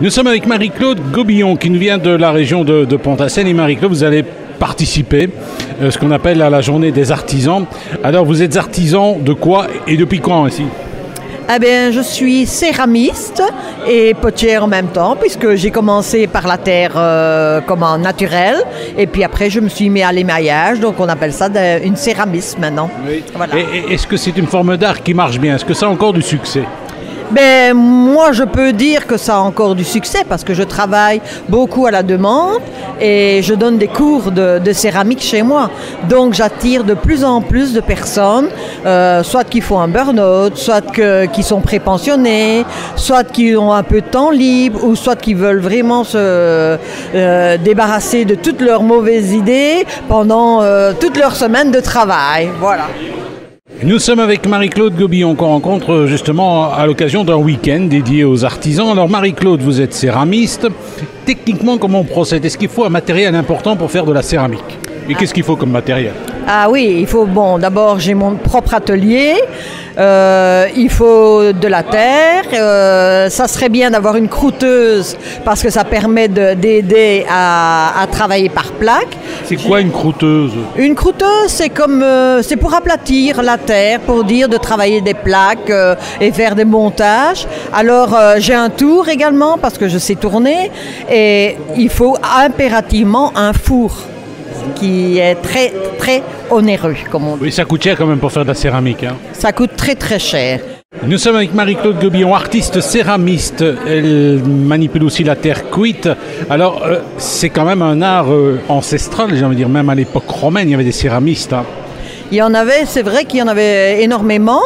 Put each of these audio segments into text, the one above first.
Nous sommes avec Marie-Claude Gobillon qui nous vient de la région de Pont-à-Seine. Et Marie-Claude, vous allez participer ce qu'on appelle à la journée des artisans. Alors vous êtes artisan de quoi et depuis quand ici? Eh bien, je suis céramiste et potière en même temps, puisque j'ai commencé par la terre naturelle, et puis après je me suis mis à l'émaillage, donc on appelle ça une céramiste maintenant. Oui. Voilà. Et est-ce que c'est une forme d'art qui marche bien? Est-ce que ça a encore du succès? Ben, moi, je peux dire que ça a encore du succès parce que je travaille beaucoup à la demande et je donne des cours de céramique chez moi. Donc, j'attire de plus en plus de personnes, soit qui font un burn-out, soit qui sont prépensionnés, soit qui ont un peu de temps libre ou soit qui veulent vraiment se débarrasser de toutes leurs mauvaises idées pendant toute leur semaine de travail. Voilà. Nous sommes avec Marie-Claude Gobillon qu'on rencontre justement à l'occasion d'un week-end dédié aux artisans. Alors Marie-Claude, vous êtes céramiste. Techniquement, comment on procède? Est-ce qu'il faut un matériel important pour faire de la céramique? Et qu'est-ce qu'il faut comme matériel? Ah oui, il faut, d'abord j'ai mon propre atelier, il faut de la terre, ça serait bien d'avoir une croûteuse parce que ça permet d'aider à travailler par plaque. C'est quoi une croûteuse? Une croûteuse, c'est pour aplatir la terre, pour dire de travailler des plaques et faire des montages. Alors j'ai un tour également parce que je sais tourner et il faut impérativement un four qui est très très onéreux, comme on dit. Oui, ça coûte cher quand même pour faire de la céramique. Hein. Ça coûte très très cher. Nous sommes avec Marie-Claude Gobillon, artiste céramiste. Elle manipule aussi la terre cuite. Alors, c'est quand même un art ancestral, j'ai envie de dire. Même à l'époque romaine, il y avait des céramistes. Hein. Il y en avait, c'est vrai qu'il y en avait énormément.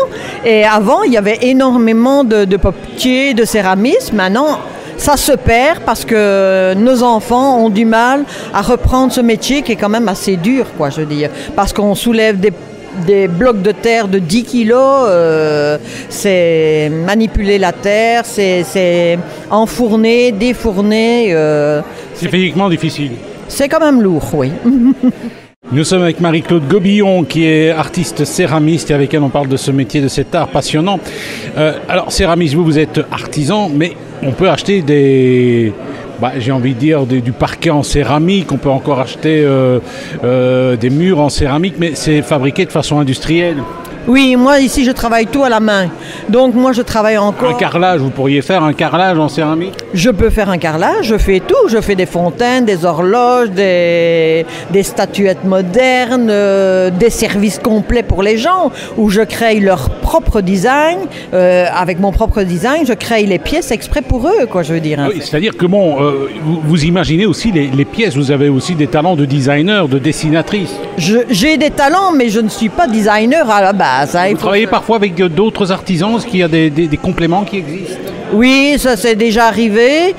Et avant, il y avait énormément de potiers, de céramistes. Maintenant, ça se perd parce que nos enfants ont du mal à reprendre ce métier qui est quand même assez dur, quoi, je veux dire. Parce qu'on soulève des blocs de terre de 10 kilos, c'est manipuler la terre, c'est enfourner, défourner. C'est physiquement difficile. C'est quand même lourd, oui. Nous sommes avec Marie-Claude Gobillon qui est artiste céramiste et avec elle on parle de ce métier, de cet art passionnant. Alors céramiste, vous êtes artisan, mais on peut acheter j'ai envie de dire du parquet en céramique, on peut encore acheter des murs en céramique, mais c'est fabriqué de façon industrielle. Oui, moi ici je travaille tout à la main. Donc moi je travaille encore... Un carrelage, vous pourriez faire un carrelage en céramique? Je peux faire un carrelage, je fais tout. Je fais des fontaines, des horloges, des statuettes modernes, des services complets pour les gens où je crée leur propre design. Avec mon propre design, je crée les pièces exprès pour eux, quoi, je veux dire. Hein. Oui, c'est-à-dire que vous imaginez aussi les pièces, vous avez aussi des talents de designer, de dessinatrice. J'ai des talents, mais je ne suis pas designer à la base. Vous travaillez parfois avec d'autres artisans, est-ce qu'il y a des compléments qui existent? Oui, ça c'est déjà arrivé.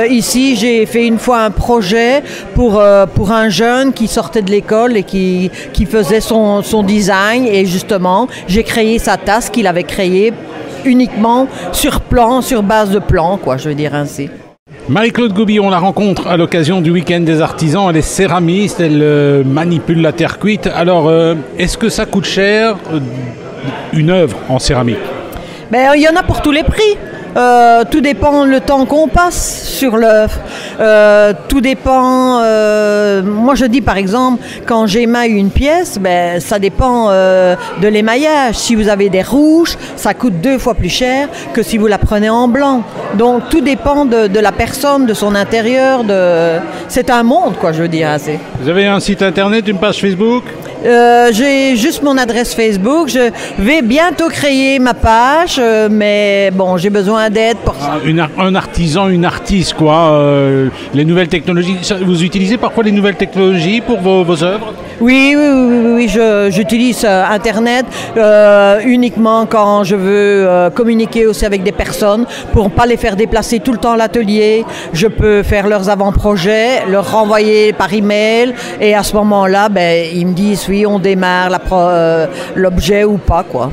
Ici, j'ai fait une fois un projet pour un jeune qui sortait de l'école et qui faisait son design. Et justement, j'ai créé sa tasse qu'il avait créée uniquement sur base de plan, quoi, je veux dire ainsi. Marie-Claude Gobillon, on la rencontre à l'occasion du week-end des artisans. Elle est céramiste, elle manipule la terre cuite. Alors, est-ce que ça coûte cher une œuvre en céramique? Ben, il y en a pour tous les prix. Tout dépend le temps qu'on passe sur l'œuvre. Tout dépend. Moi, je dis par exemple, quand j'émaille une pièce, ça dépend de l'émaillage. Si vous avez des rouges, ça coûte 2 fois plus cher que si vous la prenez en blanc. Donc, tout dépend de la personne, de son intérieur. C'est un monde, quoi, je veux dire assez. Vous avez un site internet, une page Facebook? J'ai juste mon adresse Facebook. Je vais bientôt créer ma page, mais bon, j'ai besoin d'aide pour ça. Un artisan, une artiste, quoi. Les nouvelles technologies. Vous utilisez parfois les nouvelles technologies pour vos œuvres? Oui, j'utilise Internet uniquement quand je veux communiquer aussi avec des personnes pour ne pas les faire déplacer tout le temps à l'atelier. Je peux faire leurs avant-projets, leur renvoyer par email et à ce moment-là, ils me disent oui, on démarre l'objet ou pas, quoi.